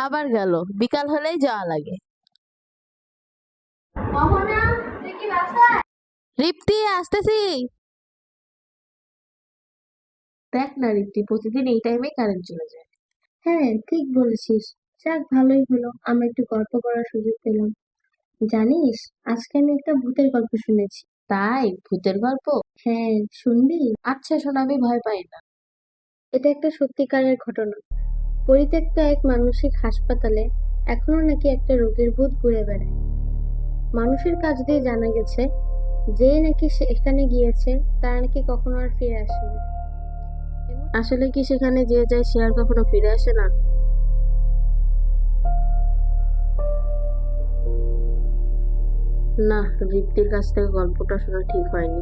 আবার গেল, বিকাল হলেই যাওয়া লাগে। মোহনা, তুই কি বাসায়? রিপ্তি, আসতেছি। দেখ না রিপ্তি, প্রতিদিন এই টাইমে কারেন্ট চলে যায়। হ্যাঁ, ঠিক বলেছিস। যাক, ভালোই হলো, আমরা একটু গল্প করার সুযোগ পেলাম। জানিস, আজকে আমি একটা ভূতের গল্প শুনেছি। তাই? ভূতের গল্প? হ্যাঁ, শুনবি? আচ্ছা শোন, আমি ভয় পাই না। এটা একটা সত্যিকারের ঘটনা। পরিত্যক্ত এক মানসিক হাসপাতালে এখনো নাকি একটা রোগীর ভূত ঘুরে বেড়ায়। মানুষের কাছ দিয়ে জানা গেছে, যে নাকি সেখানে গিয়েছে তারা নাকি কখনো আর ফিরে আসেনি। আসলে কি সেখানে যে যায় সে আর কখনো ফিরে আসে না? না, রিপ্তির কাছ থেকে গল্পটা শোনা ঠিক হয়নি।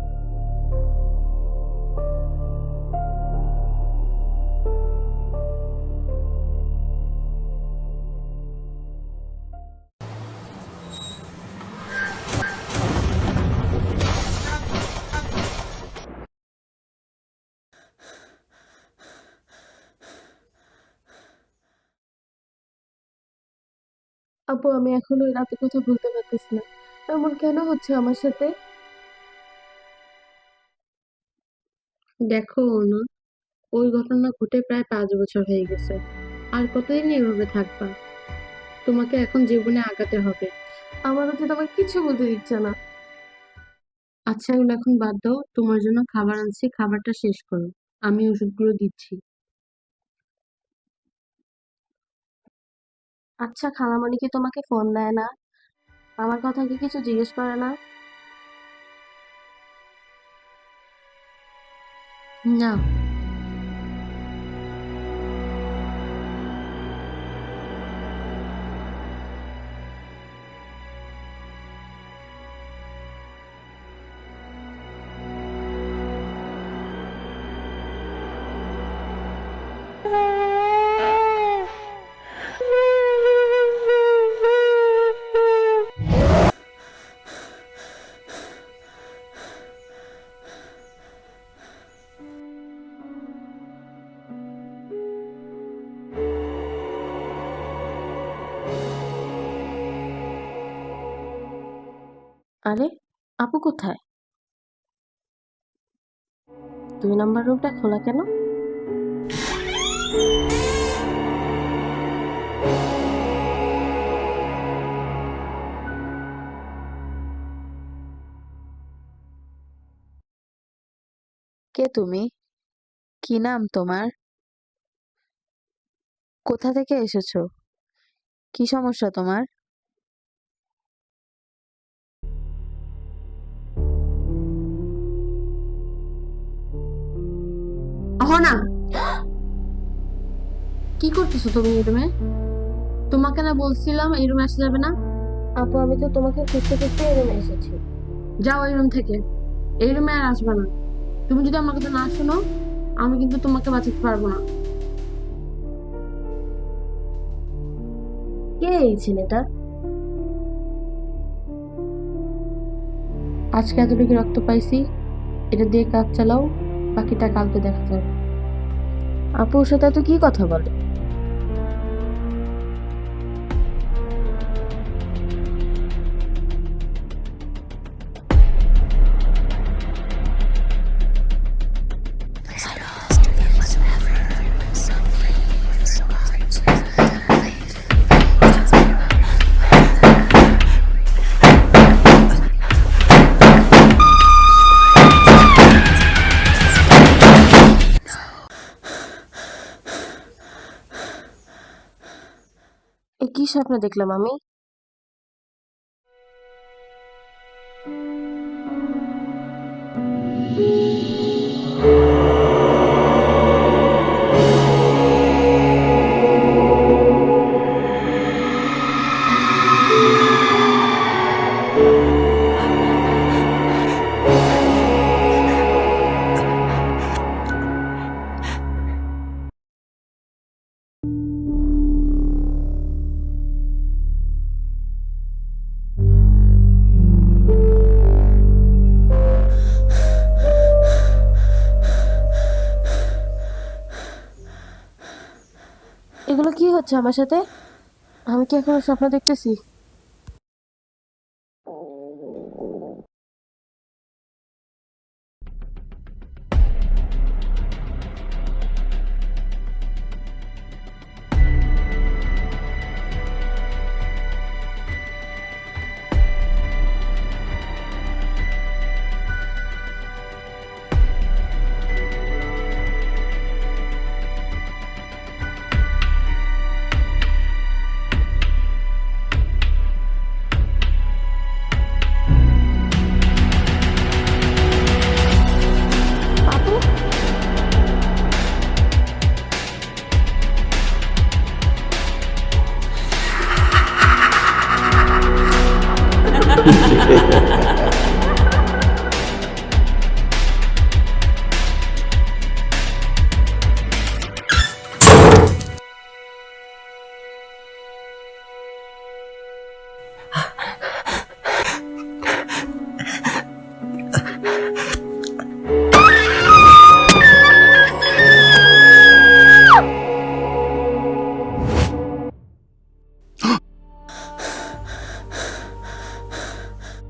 আপু, আমি এখনো ওই রাতের কথা ভুলতে পারতেছি না। এমন কেন হচ্ছে আমার সাথে? দেখো না, ওই ঘটনা ঘটে প্রায় 5 বছর হয়ে গেছে। আর কতদিন এভাবে থাকবা? তোমাকে এখন জীবনে আগাতে হবে। আমার হচ্ছে তোমাকে কিছু বলতে দিচ্ছে না। আচ্ছা, এগুলো এখন বাদ দাও, তোমার জন্য খাবার আনছি, খাবারটা শেষ করো। আমি ওষুধগুলো দিচ্ছি। আচ্ছা, খালামণি কি তোমাকে ফোন দেয় না? আমার কথা কি কিছু জিজ্ঞেস করে না? না। আরে, আপু কোথায়? 2 নম্বর রুমটা খোলা কেন? কে তুমি? কি নাম তোমার? কোথা থেকে এসেছো? কি সমস্যা তোমার? মোহনা, কি করতেছো তুমি এই রুমে? তোমাকে না বলছিলাম এই রুমে আসা যাবে না? আপু, আমি তো তোমাকে খুঁজতে খুঁজতে এই রুমে এসেছি। যাও এই রুম থেকে। এই রুমে আর আসবে না। তুমি যদি আমার কথা না শোনো, আমি কিন্তু তোমাকে বাঁচাতে পারবো না। কে এই ছেলেটা? আজকে এতটুকু রক্ত পাইছি, এটা দিয়ে কাজ চালাও, বাকিটা কালকে দেখা যাবে। আপুর সাথে তো কি কথা বলে? এ কি স্বপ্ন দেখলাম আমি? এগুলো কি হচ্ছে আমার সাথে? আমি কি এখনো স্বপ্ন দেখতেছি? আপু,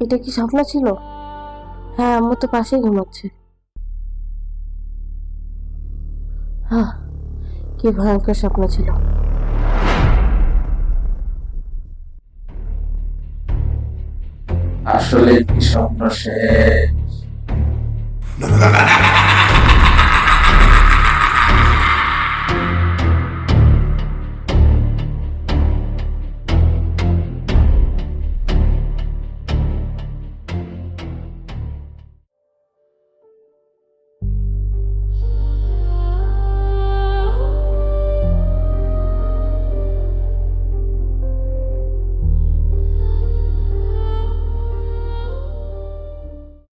এটা কি স্বপ্ন ছিল? হ্যাঁ, আম্মু তো পাশেই ঘুমাচ্ছে। হ্যাঁ, কি ভয়ঙ্কর স্বপ্ন ছিল। আসলে কি স্বপ্ন শেষ?